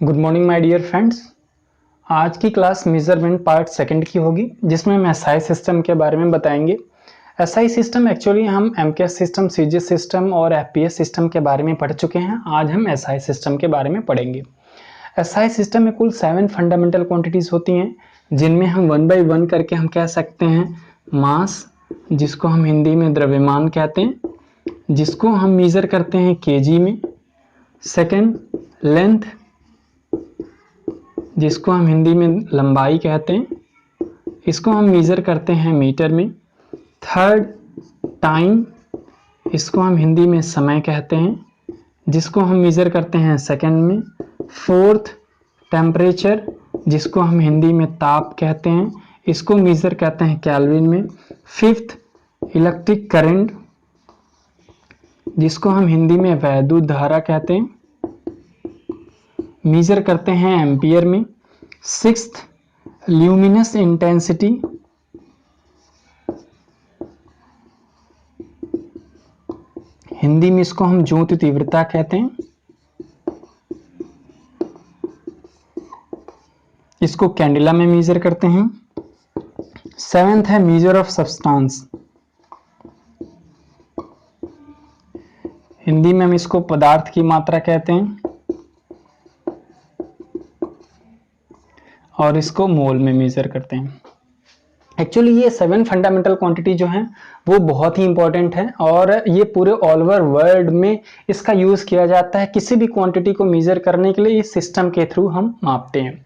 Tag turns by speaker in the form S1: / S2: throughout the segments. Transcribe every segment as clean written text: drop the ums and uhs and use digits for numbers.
S1: Good morning my dear friends. आज की class measurement part second की होगी, जिसमें हम एसआई सिस्टम के बारे में बताएंगे। एसआई सिस्टम एक्चुअली हम एमकेएस सिस्टम, सीजीएस सिस्टम और एफपीएस सिस्टम के बारे में पढ़ चुके हैं। आज हम एसआई सिस्टम के बारे में पढ़ेंगे। एसआई सिस्टम में कुल 7 फंडामेंटल क्वांटिटीज होती हैं, जिनमें हम 1 बाय 1 करके हम कह सकते हैं मास, जिसको हम हिंदी में द्रव्यमान कहते हैं, जिसको हम मेजर करते हैं केजी में। सेकंड, लेंथ, जिसको हम हिंदी में लंबाई कहते हैं, इसको हम मेजर करते हैं मीटर में। थर्ड, टाइम, इसको हम हिंदी में समय कहते हैं, जिसको हम मेजर करते हैं सेकंड में। फोर्थ, टेम्परेचर, जिसको हम हिंदी में ताप कहते हैं, इसको मेजर करते हैं केल्विन में। फिफ्थ, इलेक्ट्रिक करंट, जिसको हम हिंदी में वैद्युत धारा कहते हैं, मेजर करते हैं एम्पियर में। सिक्स्थ, ल्यूमिनस इंटेंसिटी, हिंदी में इसको हम ज्योति तीव्रता कहते हैं, इसको कैंडेला में मेजर करते हैं। सेवेंथ है मेजर ऑफ सब्सटेंस, हिंदी में हम इसको पदार्थ की मात्रा कहते हैं, और इसको मोल में मेजर करते हैं। एक्चुअली ये 7 फंडामेंटल क्वांटिटी जो हैं वो बहुत ही इंपॉर्टेंट है, और ये पूरे ऑल ओवर वर्ल्ड में इसका यूज किया जाता है। किसी भी क्वांटिटी को मेजर करने के लिए इस सिस्टम के थ्रू हम मापते हैं।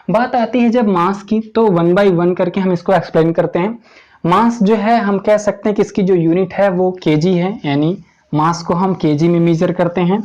S1: बात आती है जब मास की, तो 1 बाय 1 करके हम इसको एक्सप्लेन करते हैं। मास जो है हम कह सकते हैं कि इसकी जो यूनिट है वो केजी है, यानी मास को हम केजी में मेजर करते हैं।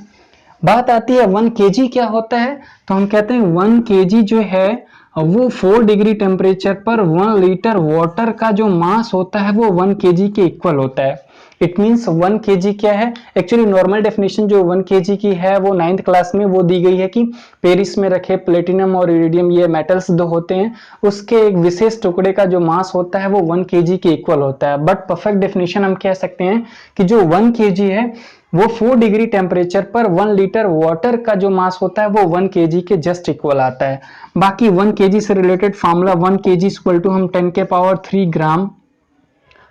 S1: बात आती है 1 केजी क्या होता है, तो हम कहते हैं 1 केजी जो है वो 4 डिग्री टेम्परेचर पर 1 लीटर वाटर का जो मास होता है वो 1 केजी के इक्वल होता है। इट मीन्स 1 केजी क्या है, एक्चुअली नॉर्मल डेफिनेशन जो 1 केजी की है वो 9th क्लास में वो दी गई है कि पेरिस में रखे प्लेटिनम और इरिडियम, ये मेटल्स दो होते हैं, उसके एक विशेष टुकड़े का जो मास होता है वो 1 केजी के इक्वल होता है। बट परफेक्ट डेफिनेशन हम कह सकते हैं कि जो 1 केजी है वो 4 डिग्री टेम्परेचर पर 1 लीटर वाटर का जो मास होता है वो 1 केजी के जस्ट इक्वल आता है। बाकी 1 केजी से related formula 1 KG equal to हम 10 के पावर 3 ग्राम,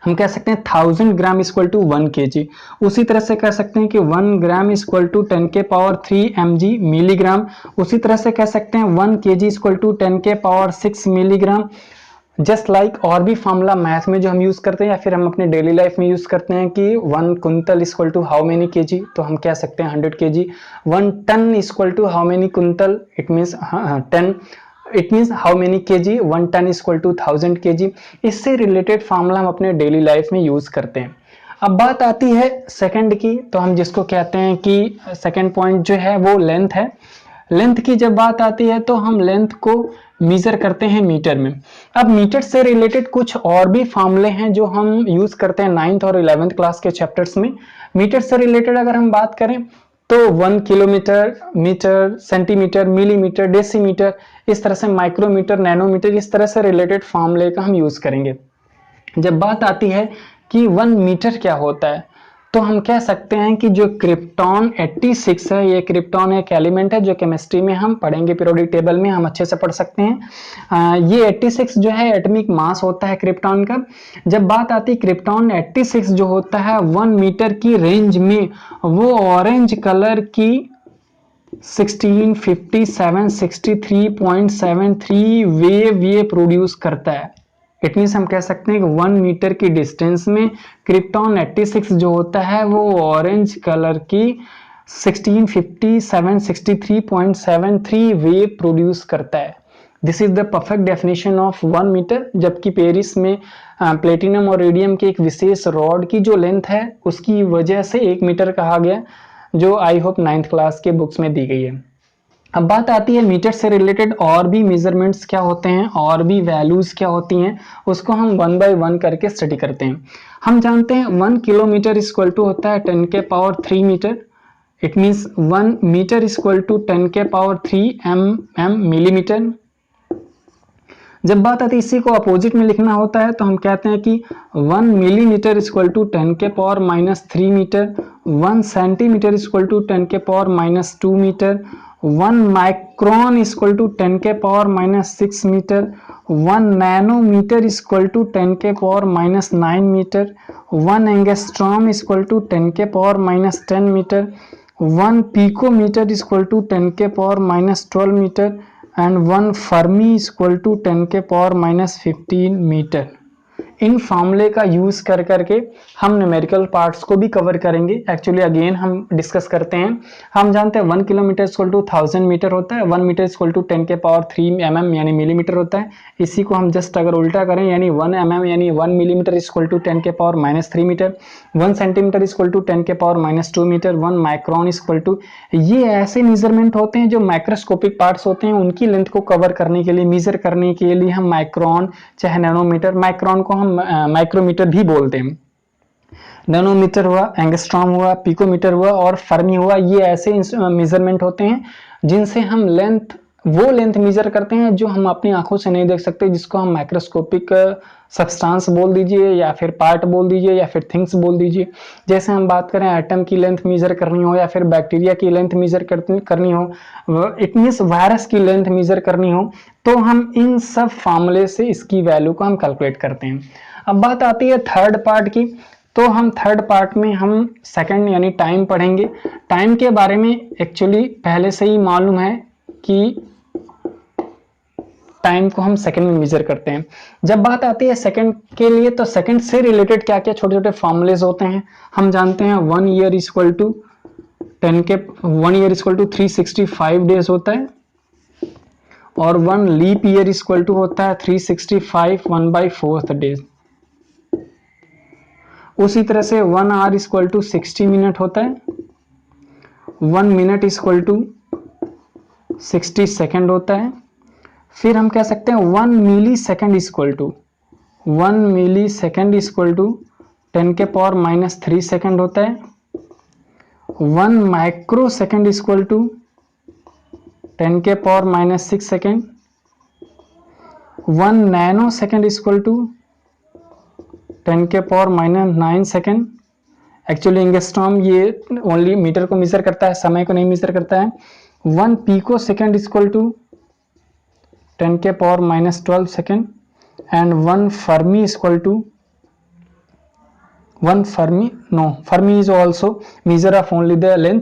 S1: हम कह सकते हैं 1000 ग्राम इक्वल टू 1 केजी। उसी तरह से कह सकते हैं कि 1 ग्राम इक्वल टू 10 के पावर 3 mg मिलीग्राम। उसी तरह से कह सकते हैं 1 केजी इक्वल टू 10 के पावर 6 मिलीग्राम। जस्ट लाइक और भी फार्मूला मैथ में जो हम यूज करते हैं या फिर हम अपने डेली लाइफ में यूज करते हैं कि 1 कुंतल equal to how many KG, तो हम कह सकते हैं 100 KG. 1 ton equal to how many कुंतल, it means 10, it means how many KG, 1 ton equal to 1000 KG. इससे रिलेटेड फार्मूला हम अपने डेली लाइफ में यूज करते हैं। अब बात आती है सेकंड की, तो हम जिसको कहते हैं कि सेकंड पॉइंट जो है वो लेंथ है। लेंथ की जब बात आती है तो हम लेंथ को मेजर करते हैं मीटर में। अब मीटर से रिलेटेड कुछ और भी फार्मूले हैं जो हम यूज करते हैं 9th और 11th क्लास के चैप्टर्स में। मीटर से रिलेटेड अगर हम बात करें तो 1 kilometre, metre, centimetre, millimetre, decimetre, इस तरह से माइक्रोमीटर, नैनोमीटर, इस तरह से रिलेटेड फार्मूले का हम यूज करेंगे। जब बात आती है कि 1 मीटर क्या होता है, तो हम कह सकते हैं कि जो क्रिप्टॉन 86 है, ये क्रिप्टॉन एक एलिमेंट है जो केमिस्ट्री में हम पढ़ेंगे, पीरियोडिक टेबल में हम अच्छे से पढ़ सकते हैं। ये 86 जो है एटॉमिक मास होता है क्रिप्टॉन का। जब बात आती है क्रिप्टॉन 86 जो होता है 1 मीटर की रेंज में वो ऑरेंज कलर की 1657 वेव ये प्रोड्यूस करता है। इट मीन्स हम कह सकते हैं कि 1 मीटर की डिस्टेंस में क्रिप्टॉन 86 जो होता है वो ऑरेंज कलर की 1657 वेव प्रोड्यूस करता है। This is the perfect definition of 1 metre. जबकि पेरिस में प्लेटिनम और रेडियम के एक विशेष रॉड की जो लेंथ है उसकी वजह से 1 मीटर कहा गया, जो आई होप 9th क्लास के बुक्स में दी गई है। अब बात आती है मीटर से रिलेटेड और भी मेजरमेंट्स क्या होते हैं और भी वैल्यूज क्या होती हैं, उसको हम 1 बाय 1 करके स्टडी करते हैं। हम जानते हैं 1 किलोमीटर इक्वल टू होता है 10 के power 3 metre. It means 1 metre equal to 10 के पावर 3 mm मिलीमीटर। जब बात आती है इसी को अपोजिट में लिखना होता है तो हम कहते हैं कि 1 मिलीमीटर इक्वल टू 10 के power -3 metre, 1 centimetre equal to 10 के power -2 metre, 1 micron equal to 10 के power minus 6 metre, 1 nanometre equal to 10 के power minus 9 metre, 1 angstrom equal to 10 के power minus 10 metre, 1 picometre equal to 10 के power minus 12 metre and 1 fermi equal to 10 के power minus 15 metre. इन फॉर्मूले का use कर करके हम न्यूमेरिकल पार्ट्स को भी कवर करेंगे। एक्चुअली अगेन हम डिस्कस करते हैं। हम जानते हैं 1 किलोमीटर इक्वल टू 1000 मीटर होता है, 1 मीटर इक्वल टू 10 के पावर 3 mm यानी मिलीमीटर होता है। इसी को हम जस्ट अगर उल्टा करें यानी 1 mm यानी 1 मिलीमीटर इक्वल टू 10 के power minus 3 metre, 1 centimetre equal to 10 के power minus 2 metre, 1 micron equal to, ये ऐसे मेजरमेंट होते हैं जो माइक्रोस्कोपिक पार्ट्स होते हैं उनकी लेंथ को कवर करने के लिए, मेजर करने के लिए हम माइक्रोन चाहे नैनोमीटर, माइक्रोन को हम माइक्रोमीटर भी बोलते हैं, नैनोमीटर हुआ, एंगस्ट्रॉम हुआ, पिकोमीटर हुआ और फर्मी हुआ, ये ऐसे मेजरमेंट होते हैं जिनसे हम वो लेंथ मेजर करते हैं जो हम अपनी आंखों से नहीं देख सकते, जिसको हम माइक्रोस्कोपिक सब्सटेंस बोल दीजिए या फिर पार्ट बोल दीजिए या फिर थिंग्स बोल दीजिए। जैसे हम बात करें एटम की लेंथ मेजर करनी हो या फिर बैक्टीरिया की लेंथ मेजर करनी हो, इट मींस वायरस की लेंथ मेजर करनी हो, तो हम इन सब फॉर्मूले से इसकी वैल्यू को हम कैलकुलेट करते हैं। अब बात आती है थर्ड पार्ट की, तो हम थर्ड पार्ट में हम सेकंड यानी टाइम पढ़ेंगे। टाइम के बारे में एक्चुअली पहले से ही मालूम है कि टाइम को हम सेकंड में मेजर करते हैं। जब बात आती है सेकंड के लिए, तो सेकंड से रिलेटेड क्या क्या छोटे छोटे फॉर्मूलेज होते हैं हम जानते हैं। 1 ईयर इक्वल टू 365 डेज होता है और 1 लीप ईयर इक्वल टू होता है 365 1/4 डेज। उसी तरह से 1 आवर इक्वल टू 60 मिनट होता है, 1 मिनट इक्वल टू 60 सेकेंड होता है। फिर हम कह सकते हैं 1 मिली सेकेंड इक्वल टू 10 के पावर माइनस 3 सेकेंड होता है। 1 माइक्रो सेकेंड इक्वल टू 10 के power minus 6 second. 1 nano second equal to 10 के power minus 9 second. Actually angstrom ये ओनली मीटर को मेजर करता है, समय को नहीं मेजर करता है। 1 पिको सेकेंड इक्वल टू 10 के power minus 12 second and 1 fermi equal to fermi is also measure of only the length.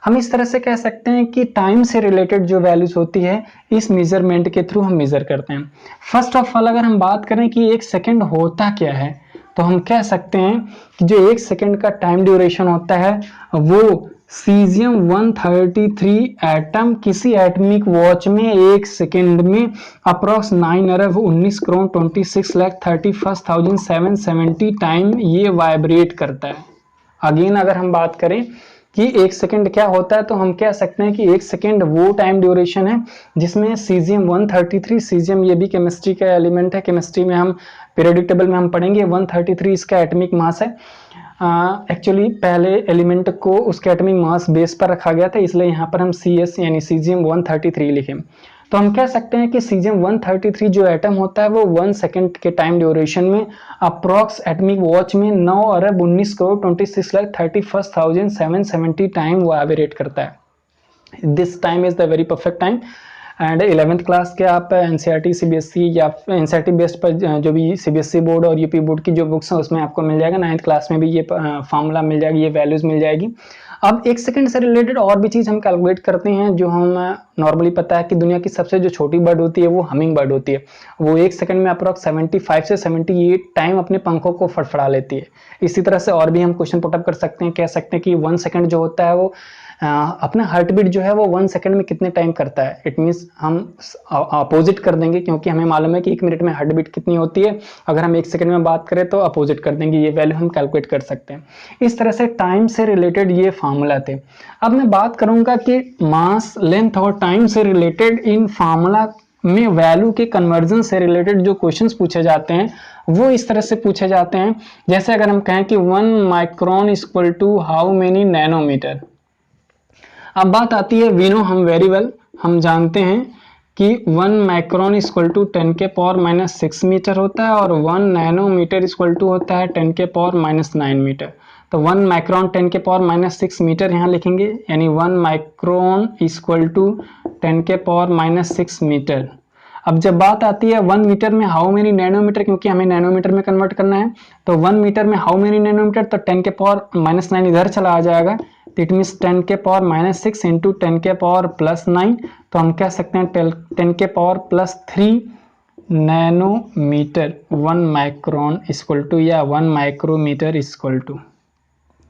S1: हम इस तरह से कह सकते हैं कि टाइम से रिलेटेड जो वैल्यूज होती है इस मेजरमेंट के थ्रू हम मेजर करते हैं। फर्स्ट ऑफ ऑल अगर हम बात करें कि 1 सेकेंड होता क्या है, तो हम कह सकते हैं कि जो 1 सेकेंड का टाइम ड्यूरेशन होता है वो सीजियम 133 एटम किसी एटमिक वॉच में 1 सेकेंड में अप्रॉक्स 9 अरब 19 करोड़ 26,31,770 टाइम ये वाइब्रेट करता है। अगेन अगर हम बात करें कि 1 सेकेंड क्या होता है, तो हम कह सकते हैं कि 1 सेकेंड वो टाइम ड्यूरेशन है जिसमें सीजियम 133, सीजियम ये भी केमिस्ट्री का एलिमेंट है, केमिस्ट्री में हम पीरियोडिक टेबल में हम पढ़ेंगे। 133 इसका एटमिक मास है। एक्चुअली पहले एलिमेंट को उसके एटमिक मास बेस पर रखा गया था, इसलिए यहाँ पर हम CS यानी सीजियम 133 लिखें। तो हम कह सकते हैं कि सीजियम 133 जो एटम होता है वो 1 सेकेंड के टाइम ड्यूरेशन में अप्रॉक्स एटमिक वॉच में 9 अरब 19 करोड़ 26,31,770 टाइम वो वाइब्रेट करता है। This time is the very perfect time. And 11th class के आप NCERT CBSE या NCERT बेस्ड पर जो भी CBSE बोर्ड और UP बोर्ड की जो बुक्स हैं उसमें आपको मिल जाएगा। 9th क्लास में भी ये फार्मूला मिल जाएगी, ये वैल्यूज मिल जाएगी। अब 1 सेकंड से रिलेटेड और भी चीज़ हम कैलकुलेट करते हैं जो हम नॉर्मली पता है कि दुनिया की सबसे जो छोटी बर्ड होती है वो हमिंग बर्ड होती है। वो 1 सेकंड में अप्रॉक्स 75 से 78 टाइम अपने पंखों को फड़फड़ा लेती है। इसी तरह से और भी हम क्वेश्चन पुटअप कर सकते हैं, कह सकते हैं कि 1 सेकंड जो होता है वो अपना हार्ट बीट जो है वो 1 सेकंड में कितने टाइम करता है। इट मीन्स हम अपोजिट कर देंगे, क्योंकि हमें मालूम है कि 1 मिनट में हार्ट बीट कितनी होती है। अगर हम 1 सेकंड में बात करें तो अपोजिट कर देंगे, ये वैल्यू हम कैलकुलेट कर सकते हैं। इस तरह से टाइम से रिलेटेड ये फार्मूला थे। अब मैं बात करूंगा कि मास, लेंथ और टाइम से रिलेटेड इन फार्मूला में वैल्यू के कन्वर्जन से रिलेटेड जो क्वेश्चंस पूछे जाते हैं वो इस तरह से पूछे जाते हैं। जैसे अगर हम कहें कि 1 micron equal to how many nanometre. अब बात आती है, वी नो हम वेरी वेल, हम जानते हैं कि 1 माइक्रोन इक्वल टू 10 के पावर माइनस 6 मीटर होता है और 1 नैनोमीटर इक्वल टू होता है 10 के पावर माइनस 9 मीटर। तो तो 1 माइक्रोन 10 के पावर माइनस 6 मीटर यहाँ लिखेंगे, यानी 1 माइक्रोन इक्वल टू 10 के पावर माइनस 6 मीटर। अब जब बात आती है 1 मीटर में हाउ मेनी नैनोमीटर, क्योंकि हमें नैनोमीटर में कन्वर्ट करना है, तो 1 मीटर में हाउ मेनी नैनोमीटर, तो 10 के पावर माइनस 9 इधर चला आ जाएगा, तो इट मीन्स 10 के पावर माइनस 6 इंटू 10 के पावर प्लस 9, तो हम कह सकते हैं 10 के power plus 3 nanometre 1 micron equal to, या 1 माइक्रोमीटर इक्वल टू।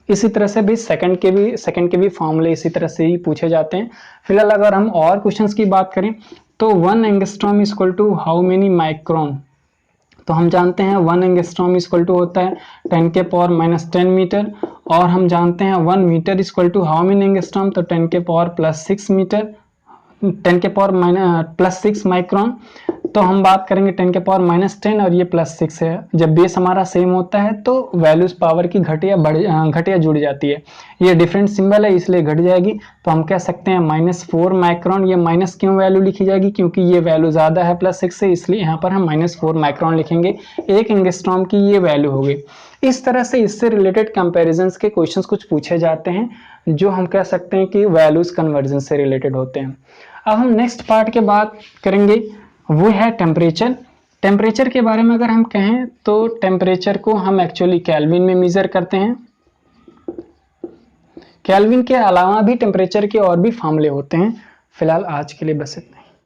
S1: इसी तरह से भी सेकंड के भी फॉर्मूले इसी तरह से ही पूछे जाते हैं। फिलहाल अगर हम और क्वेश्चंस की बात करें तो 1 angstrom equal to how many micron, तो हम जानते हैं 1 एंगस्ट्रॉम इक्वल टू होता है 10 के पावर माइनस 10 मीटर, और हम जानते हैं 1 metre equal to how many angstrom, तो 10 के पावर प्लस 6 मीटर, 10 के पावर प्लस 6 माइक्रोन। तो हम बात करेंगे 10 के पावर माइनस 10 और ये प्लस 6 है। जब बेस हमारा सेम होता है तो वैल्यूज पावर की घटिया जुड़ जाती है। ये डिफरेंट सिंबल है इसलिए घट जाएगी, तो हम कह सकते हैं -4 माइक्रोन। ये माइनस क्यों वैल्यू लिखी जाएगी, क्योंकि ये वैल्यू ज्यादा है प्लस 6 से, इसलिए यहाँ पर हम -4 माइक्रोन लिखेंगे। 1 एंगस्ट्रॉम की ये वैल्यू होगी। इस तरह से इससे रिलेटेड कंपैरिजंस के क्वेश्चंस कुछ पूछे जाते हैं, जो हम कह सकते हैं कि वैल्यूज कन्वर्जन से रिलेटेड होते हैं। अब हम नेक्स्ट पार्ट के बात करेंगे, वो है टेम्परेचर। टेम्परेचर के बारे में अगर हम कहें तो टेम्परेचर को हम एक्चुअली केल्विन में मेजर करते हैं। केल्विन के अलावा भी टेम्परेचर के और भी फॉर्मूले होते हैं। फिलहाल आज के लिए बस इतना।